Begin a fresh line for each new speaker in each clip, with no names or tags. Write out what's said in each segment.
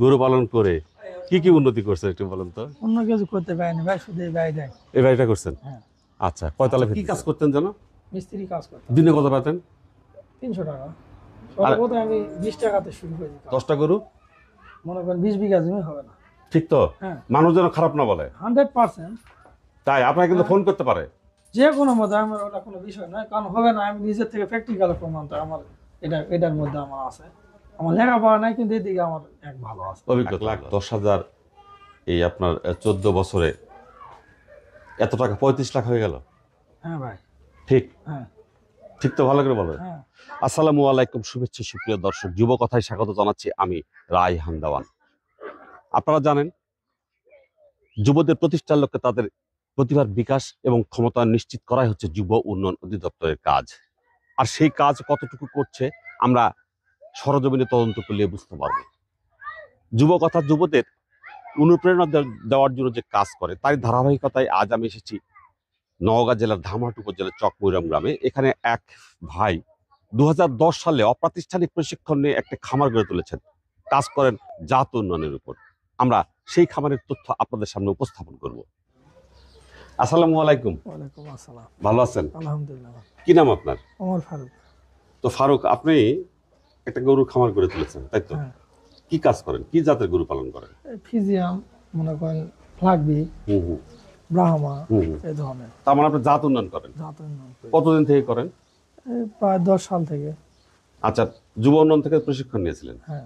গরু পালন করে কি কি উন্নতি করছেন একটু বলেন তো।
অন্য কিছু করতে পারিনি ভাই, শুধু এই বাড়ি দেয়।
এই বাড়িটা করছেন?
হ্যাঁ।
আচ্ছা, কয়তলা কি কাজ করতেন জানো?
মিস্ত্রি কাজ করতে।
দিনে কত পাতেন?
300 টাকা। সর্বপ্রথম আমি 20 টাকাতে শুরু করেছি।
10টা গরু,
মনে করেন 20 বিঘা জমি হবে না।
ঠিক তো?
হ্যাঁ।
মানুষ যেন খারাপ না বলে।
100%।
তাই আপনারা কিন্তু ফোন করতে পারে
যে কোনো মতে, আমার ওটা কোনো বিষয় নয়, কারণ হবে না। আমি নিজের থেকে প্র্যাকটিক্যাল প্রমাণটা আমার এটার মধ্যে আমার আছে। আমার লেখাপড়া নাই, কিন্তু এদিকে আমার এক ভালো আছে
অভিজ্ঞতা। 1,10,000 এই আপনার 14 বছরে এত টাকা 35 লাখ হয়ে গেল।
হ্যাঁ ভাই।
ঠিক?
হ্যাঁ।
ঠিক তো, ভালো করে বলো।
হ্যাঁ।
আসসালামু আলাইকুম, শুভেচ্ছা সুপ্রিয় দর্শক, যুব কথায় স্বাগত জানাচ্ছি আমি রায়হান দেওয়ান। আপনারা জানেন, যুবদের প্রতিষ্ঠার লক্ষ্যে তাদের প্রতিভার বিকাশ এবং ক্ষমতা নিশ্চিত করাই হচ্ছে যুব উন্নয়ন অধিদপ্তরের কাজ। আর সেই কাজ কতটুকু করছে আমরা সরজমিনে তদন্ত করলে বুঝতে পারবো। যুব কথা যুবদের অনুপ্রেরণা দেওয়ার জন্য যে কাজ করে, তার ধারাবাহিকতায় আজ আমি এসেছি নওগাঁ জেলার ধামহাট উপজেলার চকমৈরাম গ্রামে। এখানে এক ভাই 2010 সালে অপ্রাতিষ্ঠানিক প্রশিক্ষণ নিয়ে একটা খামার গড়ে তুলেছেন, কাজ করেন জাত উন্নয়নের উপর। আমরা সেই খামারের তথ্য আপনাদের সামনে উপস্থাপন করব। আসসালামু আলাইকুম।
ওয়ালাইকুম আসসালাম।
ভালো আছেন?
আলহামদুলিল্লাহ।
কি নাম আপনার?
ওমর ফারুক।
তো ফারুক, আপনি একটা গরু খামার গড়ে তুলেছেন, তাই তো?
হ্যাঁ।
কি কাজ করেন, কি জাতের গরু পালন করেন?
ফিজিয়াম, মনে করেন ফ্লাগবি, ব্রাহ্মা, এই ধরনের।
তার মানে আপনি জাত উন্নয়ন করেন?
জাত উন্নয়ন করি।
কতদিন থেকে করেন?
প্রায় 10 সাল থেকে।
আচ্ছা, যুব উন্নয়ন থেকে প্রশিক্ষণ নিয়েছিলেন?
হ্যাঁ।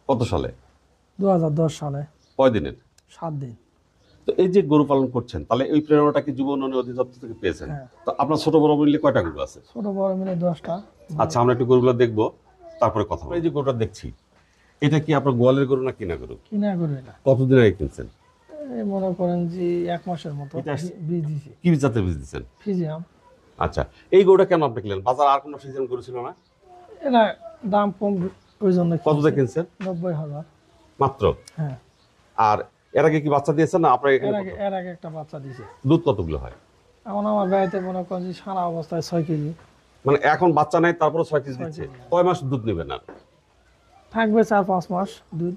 কত সালে?
2010 সালে।
কয়দিনের?
7 দিন।
তো এই যে গরু পালন করছেন, তাহলে এই প্রেরণাটা কি যুব উন্নয়ন অধিদপ্তর থেকে পেয়েছেন?
হ্যাঁ।
তো আপনার ছোট বড় মিলে কয়টা গরু আছে?
ছোট বড় মিলে 10টা।
আচ্ছা, আমরা একটু গরুগুলো দেখবো, তারপরে কথা বলবো। এই যে গরুটা দেখছি, এটা কি আপনার গোয়ালের গরু না কিনা গরু?
কিনা গরু এটা।
কতদিন আগে কিনছেন?
এই মনে করেন যে 1 মাসের মতো বীজ দিছি।
কি জাতের বীজ দিচ্ছেন?
ফিজিয়াম।
আচ্ছা, এই গরুটা কেন আপনি কিনলেন? বাজার আর কোনো সিজন গরু ছিল না?
এটা দাম কম, ওই জন্য।
কত দিয়ে কিনছেন?
90,000
মাত্র?
হ্যাঁ।
আর এর আগে কি বাচ্চা দিয়েছেন না আপনার এখানে?
এর আগে একটা বাচ্চা দিয়েছে।
দুধ কতগুলো হয়?
এখন আমার বাড়িতে মনে করেন যে সারা অবস্থায় 6 কেজি।
মানে এখন বাচ্চা নাই, তারপরে 6 কেজি দিচ্ছে। কয় মাস দুধ নেবেন আর?
থাকবে 4-5 মাস দুধ।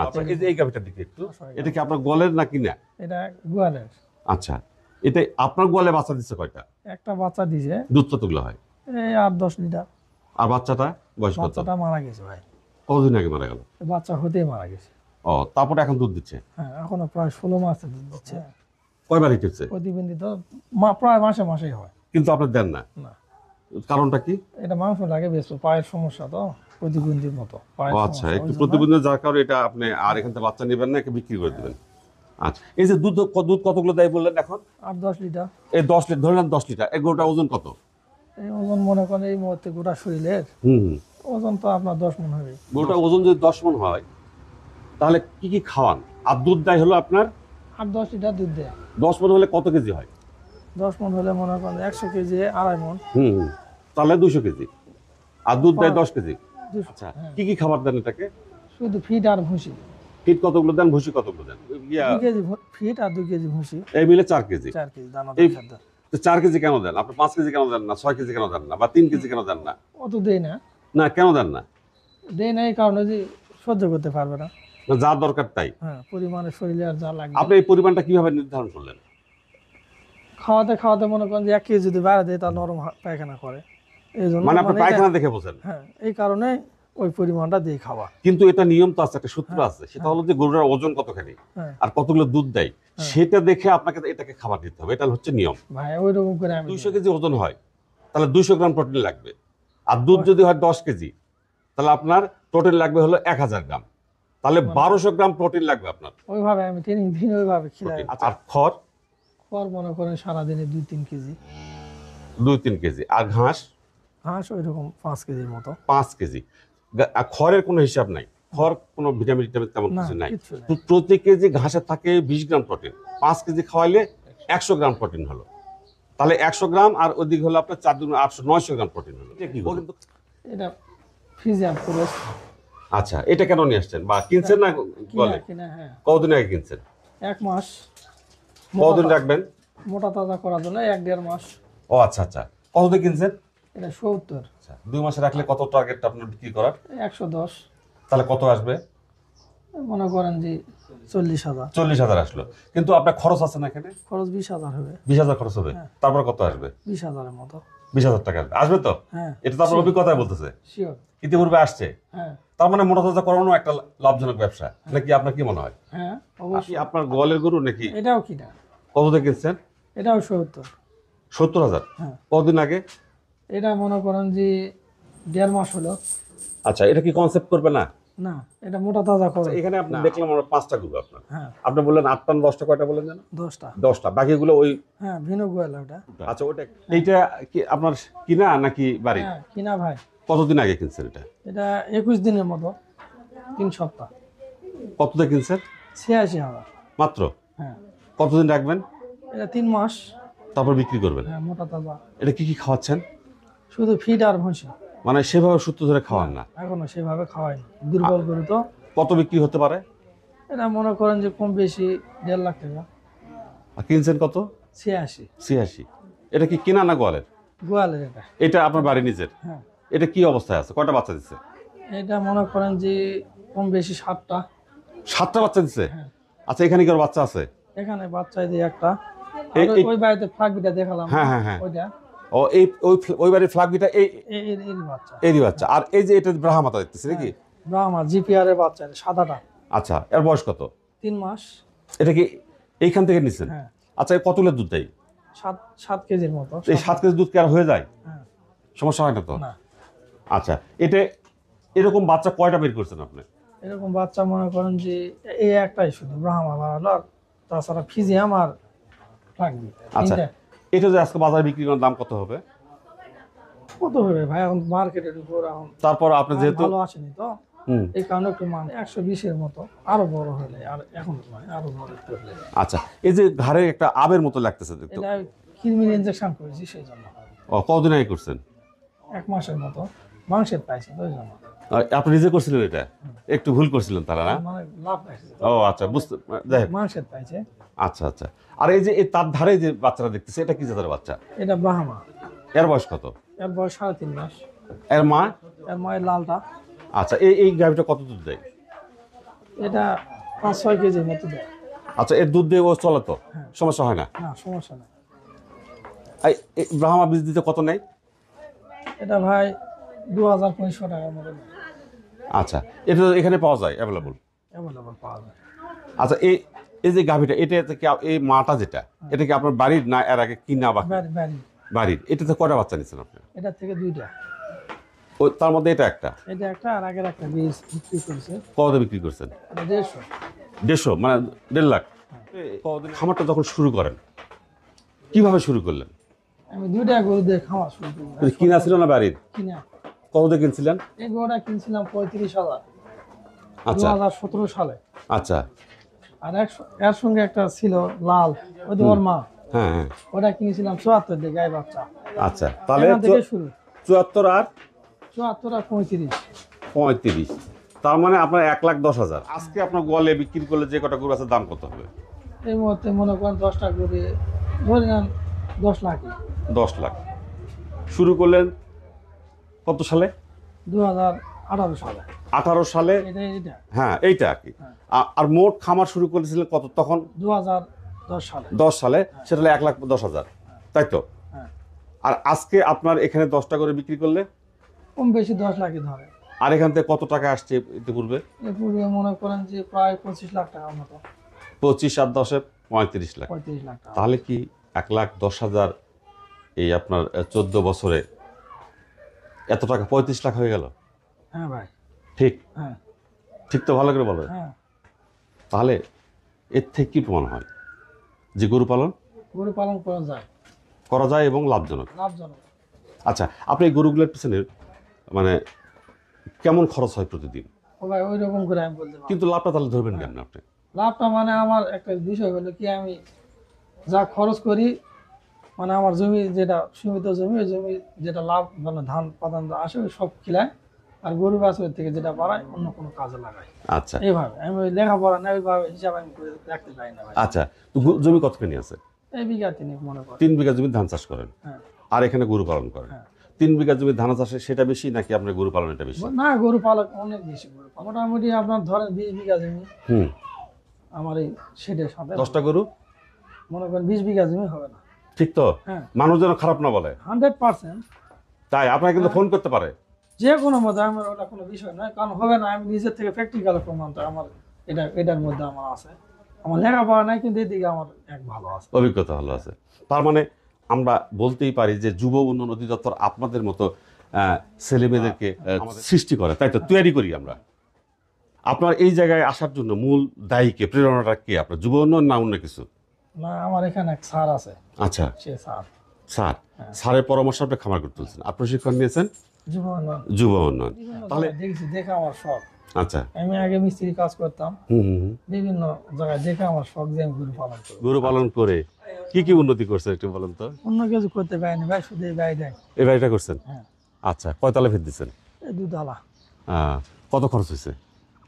আচ্ছা, এই যে এই গাভিটার দিকে একটু, এটা কি আপনার গোয়ালের না কিনা?
এটা গোয়ালের।
আচ্ছা, এটা আপনার গোয়ালে বাচ্চা দিচ্ছে কয়টা?
একটা বাচ্চা দিছে।
দুধ কতগুলো হয়?
এই 8-10 লিটার।
আর বাচ্চাটা বয়স কত?
বাচ্চাটা মারা গেছে ভাই।
কতদিন আগে মারা গেল?
বাচ্চা হতেই মারা গেছে।
ও, তারপরে এখন দুধ দিচ্ছে?
হ্যাঁ, এখনো প্রায় 16 মাস দুধ দিচ্ছে।
কয়বার হিটেছে?
প্রতিবন্ধী প্রায় মাসে মাসেই হয়।
কিন্তু আপনি দেন না?
না।
কারণটা কি?
এটা মাংস লাগে বেশ, পায়ের সমস্যা তো, প্রতিবন্ধীর মতো পায়ের
ও
সমস্যা।
আচ্ছা, একটু প্রতিবন্ধী যার কারণে এটা আপনি আর এখান থেকে বাচ্চা নেবেন না, একে বিক্রি করে দেবেন। আচ্ছা, এই যে দুধ কতগুলো দেয় বললেন এখন?
8-10 লিটার।
এই 10 লিটার ধরলেন, 10 লিটার। এই গরুটার ওজন কত?
এই ওজন মনে করেন এই মুহূর্তে গোটা শরীরের ওজন তো আপনার 10 মণ হবে।
গরুটার ওজন যদি 10 মণ হয়, তাহলে কি কি খাওয়ান? আর দুধ দেয় হলো আপনার
8-10 লিটার দুধ দেয়।
10 মণ হলে কত কেজি হয়?
10 মণ হলে মনে করেন 100 কেজি 2.5 মণ।
তাহলে 200 কেজি। আর দুধ দেয় 10 কেজি।
200।
আচ্ছা, কি কি খাবার দেন এটাকে?
শুধু ফিট আর ভুসি।
ফিট কতগুলো দেন, ভুসি কতগুলো দেন?
2 কেজি ফিট আর 2 কেজি ভুসি।
এই মিলে 4 কেজি।
4 কেজি দানাদার খাদ্য।
তো 4 কেজি কেন দেন? আপনি 5 কেজি কেন দেন না? 6 কেজি কেন দেন না? বা 3 কেজি কেন দেন না?
অত দেই না।
না, কেন দেন না?
দেই না এই কারণে যে সহ্য করতে পারবে না।
না, যা দরকার তাই।
হ্যাঁ, পরিমাণে শরীরে আর যা লাগে।
আপনি এই পরিমাণটা কিভাবে নির্ধারণ করলেন?
খাওয়াতে খাওয়াতে মনে করেন যে 1 কেজি যদি বাড়া দেয়, তার নরম পায়খানা করে। এই জন্য
মানে আপনি পায়খানা দেখে বোঝেন?
হ্যাঁ, এই কারণে ওই পরিমাণটা দিয়ে খাওয়া।
কিন্তু এটা নিয়ম তো আছে, একটা সূত্র আছে, সেটা হলো যে গরুর ওজন কতখানি আর কতগুলো দুধ দেয়, সেটা দেখে আপনাকে এটাকে খাবার দিতে হবে। এটা হচ্ছে নিয়ম
ভাই। ওই রকম করে আমি
200 কেজি ওজন হয়, তাহলে 200 গ্রাম প্রোটিন লাগবে। আর দুধ যদি হয় 10 কেজি, তাহলে আপনার প্রোটিন লাগবে হলো 1000 গ্রাম। তাহলে 1200 গ্রাম প্রোটিন লাগবে আপনার।
ওইভাবে আমি ট্রেনিং দিন ওইভাবে খিলাই।
আর খড়?
খড় মনে করেন সারাদিনে 2-3 কেজি।
2-3 কেজি। আর ঘাস?
ঘাস ওই রকম 5 কেজির মতো।
5 কেজি। আর খড়ের কোনো হিসাব নাই? খড় কোনো ভিটামিন তেমন কিছু নাই। প্রতি কেজি ঘাসে থাকে 20 গ্রাম প্রোটিন। 5 কেজি খাওয়াইলে 100 গ্রাম প্রোটিন হলো। তাহলে 100 গ্রাম আর ওদিকে হলো আপনার 4 গুণ 800, 900 গ্রাম প্রোটিন হলো।
এটা ফিজিয়াম পুরো।
আচ্ছা, এটা কেন নিয়ে আসছেন বা কিনছেন না বলে?
হ্যাঁ।
কতদিন আগে কিনছেন?
1 মাস।
কতদিন রাখবেন?
মোটা তাজা করার জন্য 1-1.5 মাস।
ও আচ্ছা আচ্ছা, কতদিন কিনছেন?
এটা 70।
আচ্ছা, 2 মাসে রাখলে কত টার্গেট আপনার বিক্রি করার?
110।
তাহলে কত আসবে?
মনে করেন যে 40,000,
40,000 আসলো, কিন্তু আপনার খরচ আছে না এখানে?
খরচ 20,000 হবে।
20,000 খরচ হবে,
হ্যাঁ।
তারপর কত আসবে?
20,000-এর মতো।
20,000 টাকা আসবে, আসবে তো?
হ্যাঁ,
এটা তো আপনার অভিজ্ঞতায় বলতেছে,
শিওর।
ইতিপূর্বে আসছে।
হ্যাঁ
তার মানে মোটা তাজা করানো একটা লাভজনক ব্যবসা নাকি, আপনার কি মনে হয়?
হ্যাঁ
কি
অবশ্যই।
আপনার গোয়ালের গরু নাকি?
এটাও কিনা,
কত দিয়ে কিনছেন?
এটাও 70।
70,000?
হ্যাঁ,
কতদিন আগে?
এটা মনে করেন যে 1.5 মাস হলো।
আচ্ছা, এটা কি কনসেপ্ট করবে না?
না, এটা মোটা তাজা করে।
এখানে আপনি দেখলাম আমরা 5টা গরু আপনার,
হ্যাঁ,
আপনি বললেন 8টা না 10টা, কয়টা বলেন যেন?
10টা।
10টা, বাকিগুলো ওই।
হ্যাঁ, ভিন্ন গোয়াল ওটা।
আচ্ছা, ওটা এইটা কি আপনার কিনা নাকি বাড়ি?
হ্যাঁ, কিনা ভাই।
কতদিন আগে কিনছেন এটা?
এটা 21 দিনের মতো, 3 সপ্তাহ।
কত দিয়ে কিনছেন?
86,000।
মাত্র?
হ্যাঁ,
কতদিন রাখবেন?
এটা 3 মাস।
তারপর বিক্রি করবেন?
হ্যাঁ, মোটা তাজা।
এটা কি কি খাওয়াচ্ছেন?
শুধু ফিড আর ভুসি।
মানে সেভাবে সূত্র ধরে খাওয়ান না?
এখনো সেভাবে খাওয়াইনি, দুর্বল গরু তো।
কত বিক্রি হতে পারে?
এটা মনে করেন যে কম বেশি 1.5 লাখ টাকা।
আর কিনছেন কত?
86।
86। এটা কি কিনা না গোয়ালের?
গোয়ালের এটা।
এটা আপনার বাড়ি নিজের?
হ্যাঁ,
এটা কি অবস্থায় আছে, কয়টা বাচ্চা দিচ্ছে?
এটা মনে করেন যে কম বেশি 7টা।
7টা বাচ্চা দিচ্ছে?
হ্যাঁ।
আচ্ছা, এখানে কি আর বাচ্চা আছে?
এখানে বাচ্চাই দিয়ে একটা।
এই-
আর
এই-
ওই বাড়িতে ফাঁকবিটা দেখালাম।
হ্যাঁ, হ্যাঁ, হ্যাঁ।
ওইটা
ও এই ওই বাড়ির ফ্ল্যাগবিটা
এর বাচ্চা।
এরই বাচ্চা। আর এই যে এটা ব্রাহ্মাতা দেখতেছি নাকি?
ব্রাহ্মা জিপিআর এর বাচ্চা, এটা সাদাটা।
আচ্ছা, এর বয়স কত?
3 মাস।
এটা কি এইখান থেকে নিচ্ছেন?
হ্যাঁ,
আচ্ছা, কত লিটার দুধ দেয়?
7 কেজির মতো।
এই 7 কেজি দুধ কি আর হয়ে যায়?
হ্যাঁ,
সমস্যা হয় না তো?
না,
আচ্ছা, এটা এরকম বাচ্চা কয়টা বের করছেন আপনি?
এরকম বাচ্চা মনে করেন যে এই একটাই শুধু ব্রাহ্মা বাড়ালো, আর তাছাড়া ফিজিয়াম আর ফাঁকবি।
আচ্ছা,
তিনটা।
এটা যে আজকে বাজারে বিক্রি করার দাম কত হবে?
কত হবে ভাই, এখন মার্কেটের উপর এখন
তারপর আপনি যেহেতু
ভালো আসেনি তো,
হুম,
এই কারণে একটু মান 120-এর মতো। আরো বড় হলে, আর এখন নয়, আরো বড় একটু হলে।
আচ্ছা, এই যে ঘাড়ে একটা আবের মতো লাগতেছে দেখতে,
এটা কৃমির ইনজেকশন করেছি সেই জন্য।
কতদিন আগে করছেন?
1 মাসের মতো মাংসের পাইছি তো, ওই জন্য।
আপনি নিজে করছিলেন এটা? একটু ভুল করছিলেন তারা না?
মানে লাভ পাইছি তো।
ও আচ্ছা, বুঝতে যাই হোক।
মাংসের পাইছে।
আচ্ছা আচ্ছা, আর এই যে এই তার ধারে যে বাচ্চাটা দেখতেছে, এটা কি জাতের বাচ্চা?
এটা ব্রাহ্মা।
এর বয়স কত?
এর বয়স 3.5 মাস।
এর মা?
এর মায়ের লালটা।
আচ্ছা, এই গাভীটা কত দুধ দেয়?
এটা 5-6 কেজির মতো দেয়।
আচ্ছা, এর দুধ দিয়ে ও চলে তো,
হ্যাঁ।
সমস্যা হয় না?
না, সমস্যা নেই।
এই ব্রাহ্মা বীজ দিতে কত নেয়?
এটা ভাই 2,500 টাকার মতো দেয়।
আচ্ছা, এটা তো এখানে পাওয়া যায় অ্যাভেলেবল?
অ্যাভেলেবল পাওয়া যায়।
আচ্ছা, এই যে গাভীটা, এটা কি এই মাটা যেটা, এটা কি আপনার বাড়ির না এর আগে কিনা বা?
বাড়ি।
বাড়ির। এটাতে কয়টা বাচ্চা নিচ্ছেন আপনি?
এটা থেকে 2টা।
ওই তার মধ্যে এটা একটা?
এটা একটা, আর আগের একটা বীজ বিক্রি করেছে।
কত বিক্রি করছেন?
এটা 150।
150, মানে 1.5 লাখ। খামারটা যখন শুরু করেন কিভাবে শুরু করলেন?
আমি 2টা গরু দিয়ে খাওয়া শুরু করি।
এটা কিনা ছিল না বাড়ির?
কিনা।
কত দিয়ে কিনছিলেন?
এই গরুটা কিনছিলাম 35,000,
আচ্ছা
2017 সালে।
আচ্ছা,
আর এর সঙ্গে একটা ছিল লাল, ওই যে ওর মা,
হ্যাঁ হ্যাঁ,
ওটা কিনেছিলাম 74 দিয়ে, গাই বাচ্চা।
আচ্ছা, তাহলে
এখান থেকে শুরু।
74 আর
74 আর 35।
35, তার মানে আপনার 1,10,000। আজকে আপনার গোয়ালে বিক্রি করলে যে কটা গরু আছে দাম কত হবে?
এই মুহূর্তে মনে করেন 10টা গরু ধরে নেন 10 লাখই।
10 লাখ। শুরু করলেন কত সালে?
2018 সালে।
18 সালে?
এটা
হ্যাঁ, এইটা আর কি। আর মোট খামার শুরু করেছিলেন কত তখন?
2010 সালে।
10 সালে, সেটা হলো 1,10,000, তাই তো?
হ্যাঁ,
আর আজকে আপনার এখানে 10টা করে বিক্রি করলে
কম বেশি 10 লাখই ধরে।
আর এখান থেকে কত টাকা আসছে ইতিপূর্বে?
এর পূর্বে মনে করেন যে প্রায় 25 লাখ টাকার মতো।
25 আর 10-এ 35 লাখ।
35 লাখ টাকা।
তাহলে কি 1,10,000 এই আপনার 14 বছরে এত টাকা 35 লাখ হয়ে গেল?
হ্যাঁ ভাই।
ঠিক?
হ্যাঁ
ঠিক তো, ভালো করে বলো।
হ্যাঁ।
তাহলে এর থেকে কি প্রমাণ হয় যে গরু পালন
গরু পালন করা
যায় এবং লাভজনক?
লাভজনক।
আচ্ছা, আপনি এই গরুগুলোর পিছনে মানে কেমন খরচ হয় প্রতিদিন?
ও ভাই ওই রকম করে আমি বলতে পারবো।
কিন্তু লাভটা তাহলে ধরবেন কেন আপনি?
লাভটা মানে আমার একটা বিষয় হলো কি, আমি যা খরচ করি, মানে আমার জমি যেটা সীমিত জমি, ওই জমি যেটা লাভ মানে ধান পাতান আসে ওই সব খিলায়, আর গরু বাছুরের থেকে যেটা বাড়ায় অন্য কোনো কাজে লাগাই।
আচ্ছা
এইভাবে আমি ওই লেখাপড়া না ওইভাবে হিসাব আমি করে রাখতে পারি না ভাই।
আচ্ছা, তো জমি কতখানি আছে?
এই বিঘা 3 মনে করেন।
3 বিঘা জমি ধান চাষ করেন,
হ্যাঁ
আর এখানে গরু পালন করেন।
হ্যাঁ।
3 বিঘা জমি ধান চাষে সেটা বেশি নাকি আপনার গরু পালন এটা বেশি?
না, গরু পালক অনেক বেশি গরু পালন। মোটামুটি আপনার ধরেন 20 বিঘা জমি
হুম।
আমার এই শেডের সাথে।
10টা গরু
মনে করেন 20 বিঘা জমি হবে না।
ঠিক তো?
হ্যাঁ,
মানুষ যেন খারাপ না বলে।
100%।
তাই আপনারা কিন্তু ফোন করতে পারে।
যে কোনো মতে আমার ওটা কোনো বিষয় নয়, কারণ হবে না। আমি নিজের থেকে প্র্যাকটিক্যাল প্রমাণটা আমার এটার মধ্যে আমার আছে। আমার লেখাপড়া নাই, কিন্তু এদিকে আমার এক ভালো আছে,
অভিজ্ঞতা ভালো আছে। তার মানে আমরা বলতেই পারি যে যুব উন্নয়ন অধিদপ্তর আপনাদের মতো ছেলে মেয়েদেরকে সৃষ্টি করে, তাই তো, তৈরি করি আমরা। আপনার এই জায়গায় আসার জন্য মূল দায়ীকে, প্রেরণাটা কে? আপনার যুব উন্নয়ন না অন্য কিছু?
না, আমার এখানে এক স্যার আছে,
আচ্ছা,
সে স্যার।
স্যার, স্যারের পরামর্শ আপনি খামার করতে তুলছেন, আর প্রশিক্ষণ নিয়েছেন
যুব উন্নয়ন।
যুব উন্নয়ন।
বিভিন্ন
তাহলে
জায়গায় দেখছি, দেখে আমার শখ।
আচ্ছা,
আমি আগে মিস্ত্রি কাজ করতাম,
হুম হুম হুম।
বিভিন্ন জায়গায় দেখে আমার শখ যে আমি গরু পালন করি।
গরু পালন করে কি কি উন্নতি করছেন একটু বলেন তো?
অন্য কিছু করতে পারিনি ভাই, শুধু এই ব্যয় দেয়।
এই বাড়িটা করছেন?
হ্যাঁ।
আচ্ছা, কয়তলা ভেদ দিচ্ছেন?
এই দুতলা।
কত খরচ হয়েছে?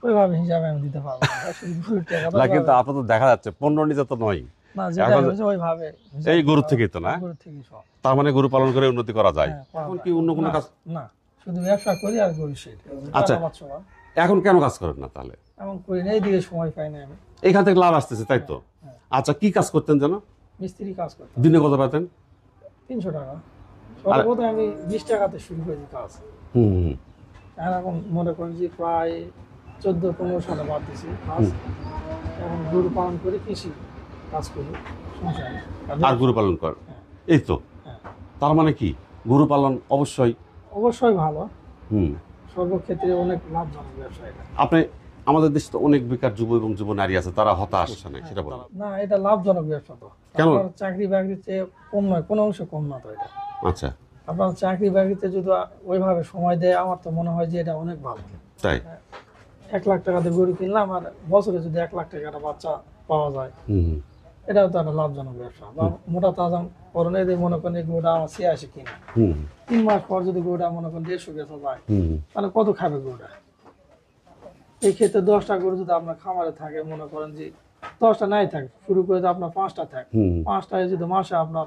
ওইভাবে হিসাবে আমি দিতে পারবো না ভাই, শুধু গরুর টাকাটা
না, কিন্তু
পাবো।
আপনার তো দেখা যাচ্ছে 15 নিজে তো নয়,
না, যেটা
এখন
হয়েছে ওইভাবে হিসাব
এই গরুর
করা-
থেকেই তো না?
গরুর থেকেই সব।
তার মানে গরু পালন করে উন্নতি করা যায়।
হ্যাঁ, করা
এখন
যায়।
কি অন্য কোনো
না,
কাজ?
না, শুধু ব্যবসা করি আর গরু শেড।
আচ্ছা। এখন কেন কাজ করেন না তাহলে?
এমন করি না, এইদিকে সময় পাই না আমি।
এখান থেকে লাভ আসতেছে, তাই তো?
হ্যাঁ।
আচ্ছা, কি কাজ করতেন যেন?
মিস্ত্রি কাজ করতাম।
দিনে কত পেতেন?
300 টাকা। সর্বপ্রথম আমি 20 টাকাতে শুরু করেছি কাজ।
হুম হুম
আর এখন মনে করেন যে প্রায় 14-15 সালে বাদ দিছি কাজ। এখন গরু পালন করে কৃষি কাজ করি, সংসার।
আর গরু পালন করেন,
হ্যাঁ।
এই তো।
হ্যাঁ।
তার মানে কি গরু পালন অবশ্যই
অবশ্যই ভালো,
হুম
সর্বক্ষেত্রে অনেক লাভজনক ব্যবসা এটা।
আপনি, আমাদের দেশে তো অনেক বেকার যুব এবং যুব নারী আছে, তারা হতাশ নেই, সেটা বলেন।
না, এটা লাভজনক ব্যবসা তো।
কেন?
আপনার চাকরি বাকরির চেয়ে কম নয়, কোনো অংশ কম না তো এটা।
আচ্ছা,
আপনার চাকরি বাকরিতে যদি ওইভাবে সময় দেয়, আমার তো মনে হয় যে এটা অনেক ভালো।
তাই?
1 লাখ টাকাতে গরু কিনলাম, আর বছরে যদি 1 লাখ টাকার বাচ্চা পাওয়া যায়,
হুম
এটাও তো একটা লাভজনক ব্যবসা। বা মোটা তাজা করণে যদি মনে করেন এই গরুটা আমার 86 কিনা,
হুম
3 মাস পর যদি গরুটা মনে করেন 150 বেচা যায়,
হুম
তাহলে কত খাবে গরুটা? এই ক্ষেত্রে 10টা গরু যদি আপনার খামারে থাকে, মনে করেন যে 10টা নাই থাকে, শুরু করে যদি আপনার 5টা থাকে,
হুম
5টায় যদি মাসে আপনার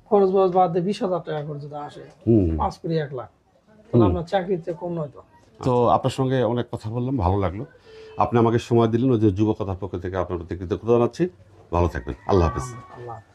খরচ বরচ বাদ দিয়ে 20,000 টাকা করে যদি আসে,
হুম
5 করে 1 লাখ, তাহলে আপনার চাকরির চেয়ে কম নয় তো।
তো আপনার সঙ্গে অনেক কথা বললাম, ভালো লাগলো। আপনি আমাকে সময় দিলেন, ওই যে যুবকথার পক্ষ থেকে আপনার প্রতি কৃতজ্ঞতা জানাচ্ছি। ভালো থাকবেন, আল্লাহ হাফেজ।
আল্লাহ হাফেজ।